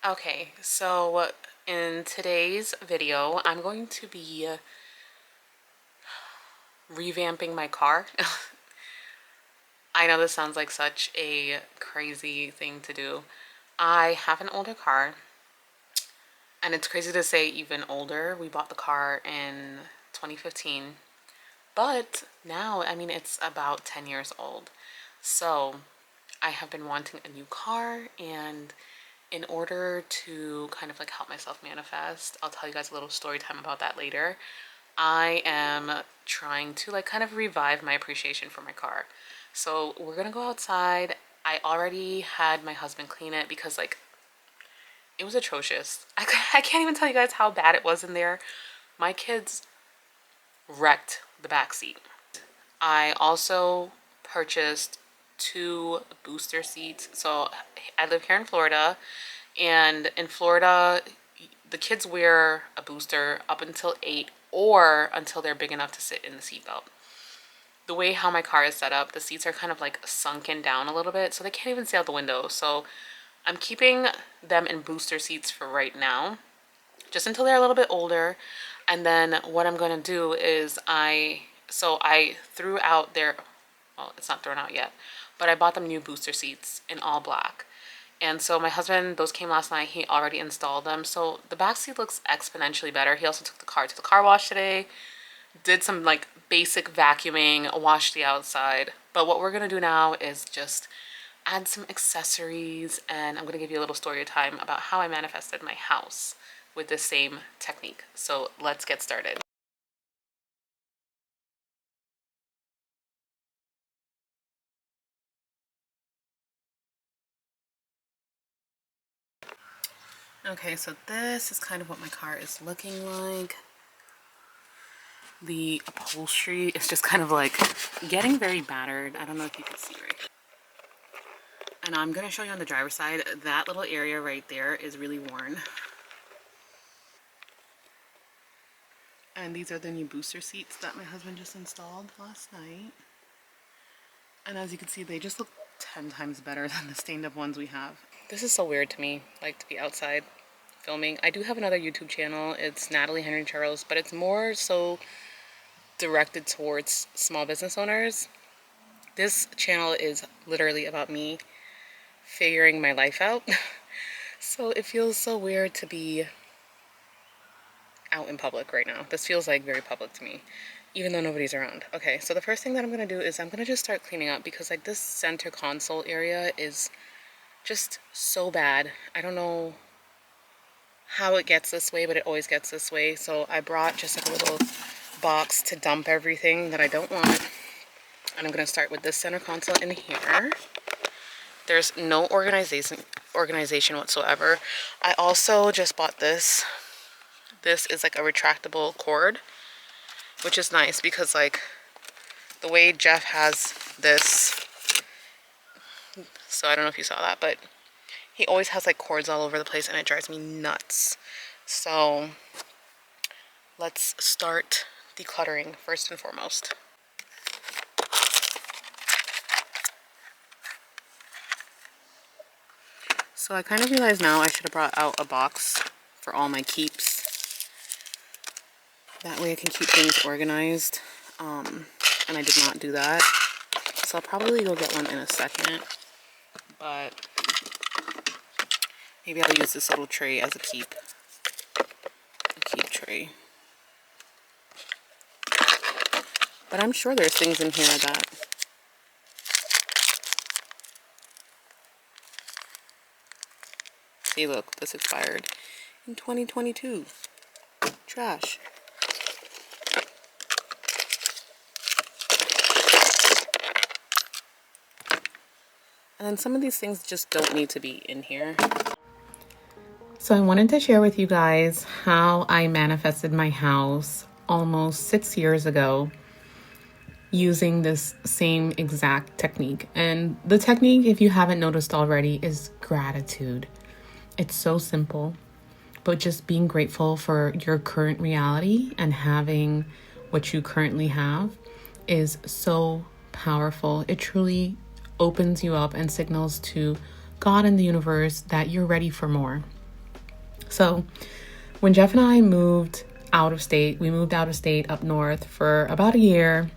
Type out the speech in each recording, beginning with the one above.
Okay, so in today's video, I'm going to be revamping my car. I know this sounds like such a crazy thing to do. I have an older car, and it's crazy to say even older. We bought the car in 2015, but now, I mean, it's about 10 years old. So I have been wanting a new car, and in order to kind of like help myself manifest, I'll tell you guys a little story time about that later. I am trying to like kind of revive my appreciation for my car. So we're gonna go outside. I already had my husband clean it because like it was atrocious. I can't even tell you guys how bad it was in there. My kids wrecked the back seat. I also purchased two booster seats. So I live here in Florida, and in Florida, the kids wear a booster up until 8 or until they're big enough to sit in the seatbelt. The way how my car is set up, the seats are kind of like sunken down a little bit, so they can't even see out the window. So I'm keeping them in booster seats for right now, just until they're a little bit older. And then what I'm gonna do is I threw out their, well, it's not thrown out yet, but I bought them new booster seats in all black. And so my husband, those came last night. He already installed them. So the back seat looks exponentially better. He also took the car to the car wash today, did some like basic vacuuming, washed the outside. But what we're gonna do now is just add some accessories, and I'm gonna give you a little story time about how I manifested my house with the same technique. So let's get started. Okay, so this is kind of what my car is looking like. The upholstery is just kind of like getting very battered. I don't know if you can see right here. And I'm gonna show you on the driver's side, that little area right there is really worn. And these are the new booster seats that my husband just installed last night. And as you can see, they just look 10 times better than the stained up ones we have. This is so weird to me, like to be outside filming. I do have another YouTube channel. It's Natalie Henry Charles, but it's more so directed towards small business owners. This channel is literally about me figuring my life out. So it feels so weird to be out in public right now. This feels like very public to me, even though nobody's around. Okay, so the first thing that I'm gonna do is I'm gonna just start cleaning up, because like this center console area is just so bad. I don't know how it gets this way, but it always gets this way. So I brought just like a little box to dump everything that I don't want. And I'm gonna start with this center console in here. There's no organization whatsoever. I also just bought this. This is like a retractable cord, which is nice because like the way Jeff has this, so I don't know if you saw that, but he always has like cords all over the place and it drives me nuts. So let's start decluttering first and foremost. So I kind of realize now I should have brought out a box for all my keeps. That way I can keep things organized. And I did not do that. So I'll probably go get one in a second. But maybe I'll use this little tray as a keep tray. But I'm sure there's things in here that see, look, this expired in 2022. Trash. And then some of these things just don't need to be in here. So I wanted to share with you guys how I manifested my house almost 6 years ago using this same exact technique. And the technique, if you haven't noticed already, is gratitude. It's so simple, but just being grateful for your current reality and having what you currently have is so powerful. It truly opens you up and signals to God and the universe that you're ready for more. So when Jeff and I moved out of state, we moved out of state up north for about a year.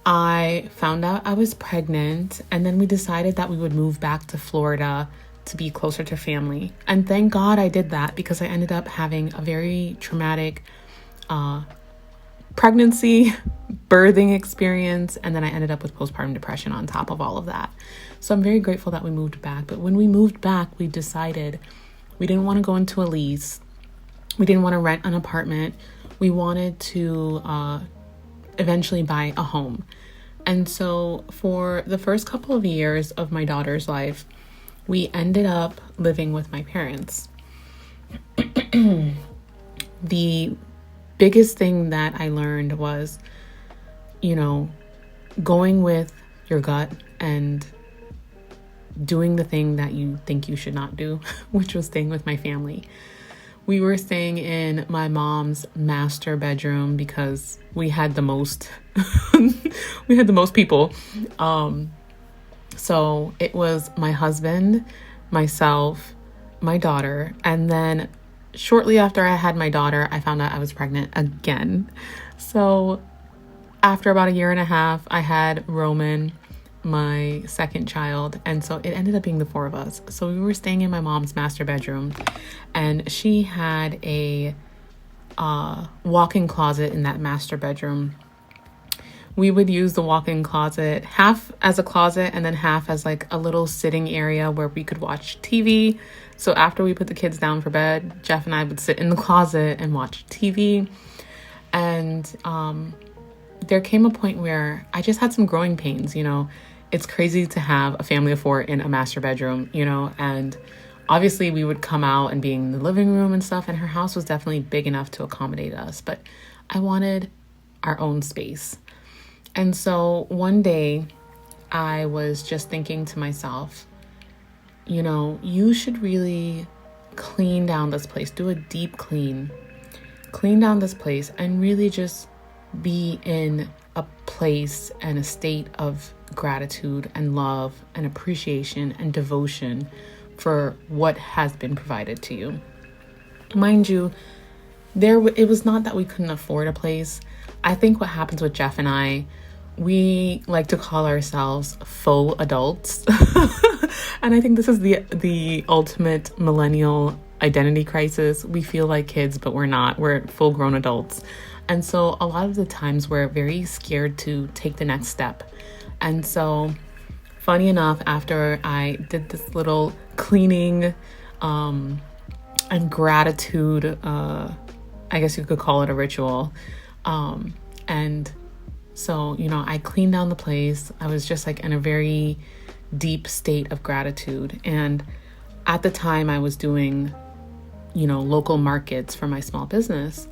I found out I was pregnant, and then we decided that we would move back to Florida to be closer to family. And thank God I did that, because I ended up having a very traumatic pregnancy, birthing experience, and then I ended up with postpartum depression on top of all of that. So I'm very grateful that we moved back. But when we moved back, we decided we didn't want to go into a lease. We didn't want to rent an apartment. We wanted to eventually buy a home. And so for the first couple of years of my daughter's life, we ended up living with my parents. The biggest thing that I learned was, going with your gut and doing the thing that you think you should not do, which was staying with my family. We were staying in my mom's master bedroom because we had the most people. So it was my husband, myself, my daughter, and then shortly after I had my daughter, I found out I was pregnant again. So after about a year and a half, I had Roman, my second child, and so it ended up being the four of us. So we were staying in my mom's master bedroom, and she had a walk-in closet in that master bedroom. We would use the walk-in closet half as a closet and then half as like a little sitting area where we could watch TV. So after we put the kids down for bed, Jeff and I would sit in the closet and watch TV. And there came a point where I just had some growing pains. It's crazy to have a family of four in a master bedroom, and obviously we would come out and be in the living room and stuff, and her house was definitely big enough to accommodate us, but I wanted our own space. And so one day I was just thinking to myself, you should really clean down this place, do a deep clean down this place, and really just be in a place and a state of gratitude and love and appreciation and devotion for what has been provided to you. Mind you, it was not that we couldn't afford a place. I think what happens with Jeff and I, we like to call ourselves faux adults. And I think this is the ultimate millennial identity crisis. We feel like kids, but we're not. We're full grown adults. And so a lot of the times we're very scared to take the next step. And so funny enough, after I did this little cleaning and gratitude, I guess you could call it a ritual. And so, I cleaned down the place. I was just like in a very deep state of gratitude. And at the time I was doing, local markets for my small business.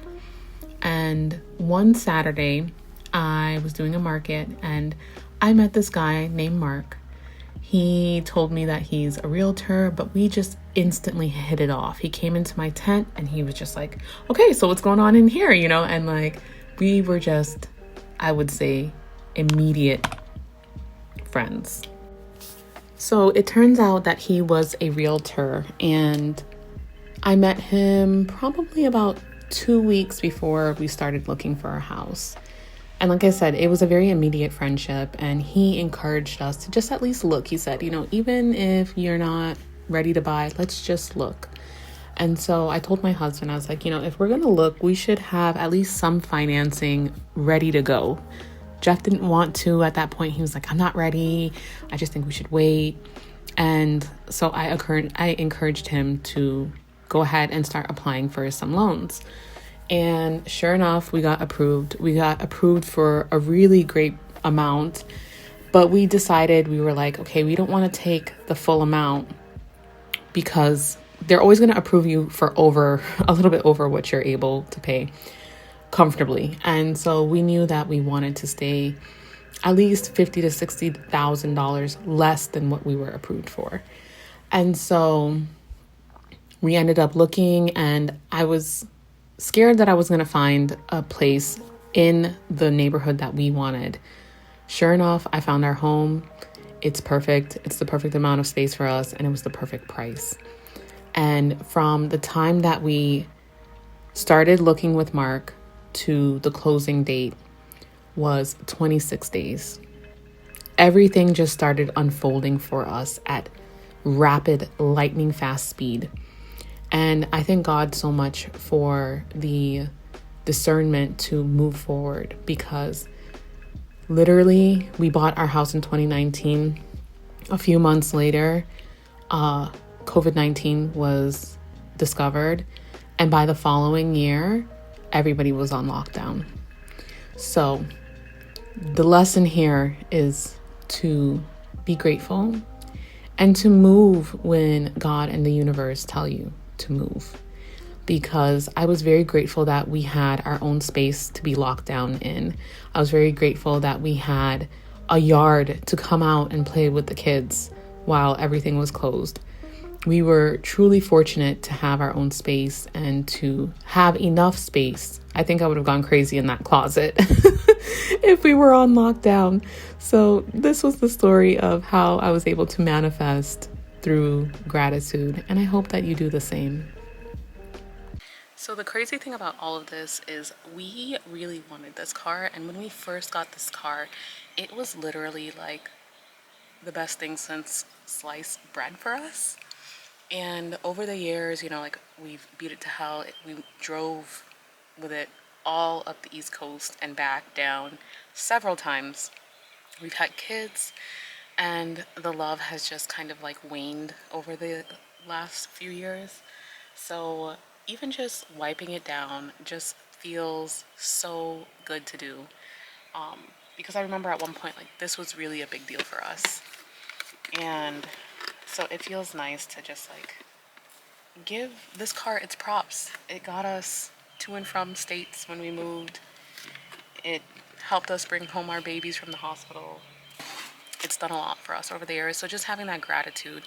And one Saturday I was doing a market and I met this guy named Mark. He told me that he's a realtor, but we just instantly hit it off. He came into my tent and he was just like, okay, so what's going on in here? And like, we were just, I would say, immediate friends. So it turns out that he was a realtor, and I met him probably about 2 weeks before we started looking for a house. And like I said, it was a very immediate friendship, and he encouraged us to just at least look. He said, even if you're not ready to buy, let's just look. And so I told my husband, I was like, if we're going to look, we should have at least some financing ready to go. Jeff didn't want to at that point. He was like, I'm not ready. I just think we should wait. And so I encouraged him to go ahead and start applying for some loans. And sure enough, we got approved. We got approved for a really great amount, but we decided, we were like, okay, we don't want to take the full amount because they're always going to approve you for a little bit over what you're able to pay comfortably. And so we knew that we wanted to stay at least $50,000 to $60,000 less than what we were approved for. And so we ended up looking, and I was scared that I was going to find a place in the neighborhood that we wanted. Sure enough, I found our home. It's perfect. It's the perfect amount of space for us, and it was the perfect price. And from the time that we started looking with Mark to the closing date was 26 days. Everything just started unfolding for us at rapid, lightning fast speed. And I thank God so much for the discernment to move forward, because literally we bought our house in 2019. A few months later, COVID-19 was discovered. And by the following year, everybody was on lockdown. So the lesson here is to be grateful and to move when God and the universe tell you to move. Because I was very grateful that we had our own space to be locked down in. I was very grateful that we had a yard to come out and play with the kids while everything was closed. We were truly fortunate to have our own space and to have enough space. I think I would have gone crazy in that closet if we were on lockdown. So this was the story of how I was able to manifest through gratitude, and I hope that you do the same. So the crazy thing about all of this is we really wanted this car, and when we first got this car, it was literally like the best thing since sliced bread for us. And over the years, you know, like we've beat it to hell. We drove with it all up the East Coast and back down several times. We've had kids, and the love has just kind of like waned over the last few years. So even just wiping it down just feels so good to do. Because I remember at one point, like, this was really a big deal for us. And so it feels nice to just like give this car its props. It got us to and from states when we moved. It helped us bring home our babies from the hospital. It's done a lot for us over the years. So just having that gratitude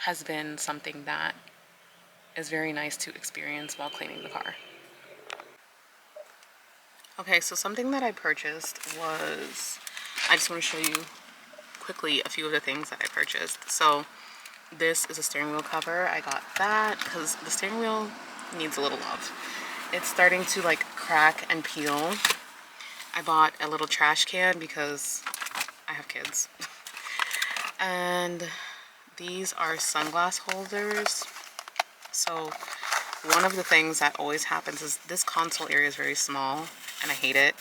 has been something that is very nice to experience while cleaning the car. Okay, so something that I purchased was, I just want to show you quickly a few of the things that I purchased. So this is a steering wheel cover. I got that because the steering wheel needs a little love. It's starting to like crack and peel. I bought a little trash can because I have kids. And these are sunglass holders. So one of the things that always happens is this console area is very small and I hate it.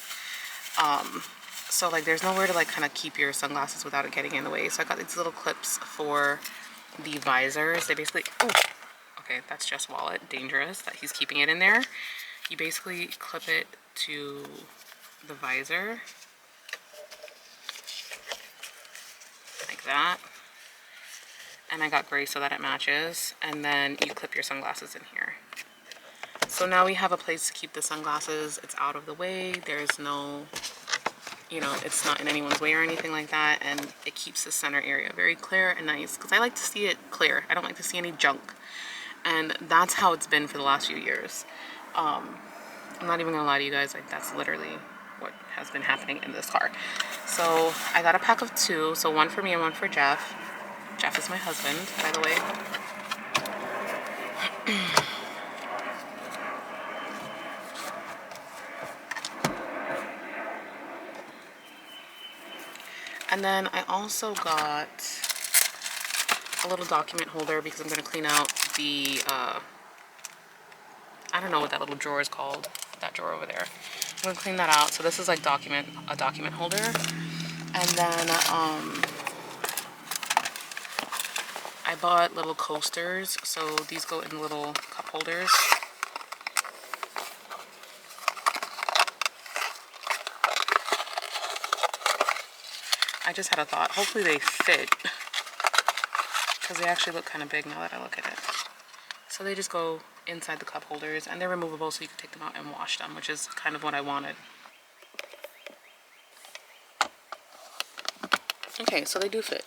So like there's nowhere to like kind of keep your sunglasses without it getting in the way. So I got these little clips for the visors. They basically, oh, okay, that's just wallet, dangerous that he's keeping it in there. You basically clip it to the visor like that. And I got gray so that it matches. And then you clip your sunglasses in here. So now we have a place to keep the sunglasses. It's out of the way. There's no, you know, it's not in anyone's way or anything like that. And it keeps the center area very clear and nice because I like to see it clear. I don't like to see any junk. And that's how it's been for the last few years. I'm not even gonna lie to you guys, like that's literally what has been happening in this car. So I got a pack of 2. So one for me and one for Jeff. Jeff is my husband, by the way. And then I also got a little document holder because I'm going to clean out the, I don't know what that little drawer is called, that drawer over there. I'm going to clean that out. So this is like a document holder. And then I bought little coasters. So these go in little cup holders. I just had a thought. Hopefully they fit because they actually look kind of big now that I look at it. So they just go inside the cup holders and they're removable so you can take them out and wash them, which is kind of what I wanted. Okay, so they do fit.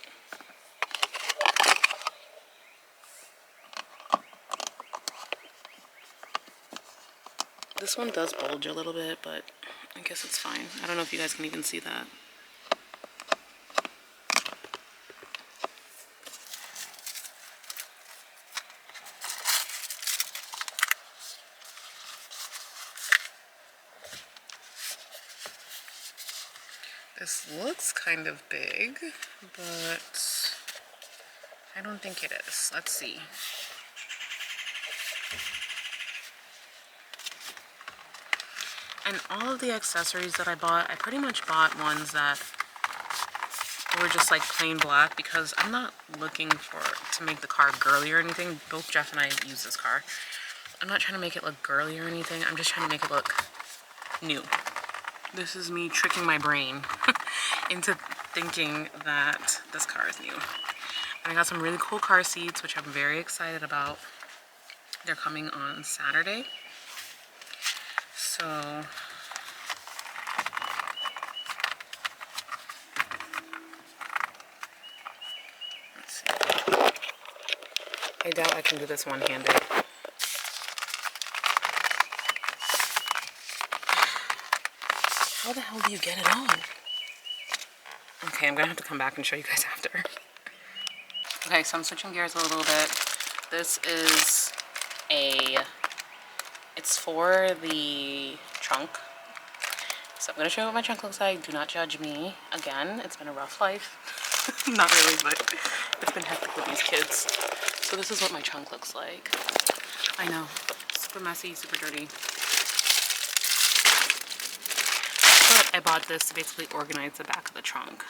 This one does bulge a little bit, but I guess it's fine. I don't know if you guys can even see that. This looks kind of big, but I don't think it is. Let's see. And all of the accessories that I bought, I pretty much bought ones that were just like plain black because I'm not looking to make the car girly or anything. Both Jeff and I use this car. I'm not trying to make it look girly or anything. I'm just trying to make it look new. This is me tricking my brain into thinking that this car is new. And I got some really cool car seats, which I'm very excited about. They're coming on Saturday. So let's see. I doubt I can do this one-handed. How the hell do you get it on? Okay, I'm gonna have to come back and show you guys after. Okay, so I'm switching gears a little bit. This is it's for the trunk. So I'm gonna show you what my trunk looks like. Do not judge me. Again, it's been a rough life. Not really, but it's been hectic with these kids. So this is what my trunk looks like. I know, super messy, super dirty. But I bought this to basically organize the back of the trunk.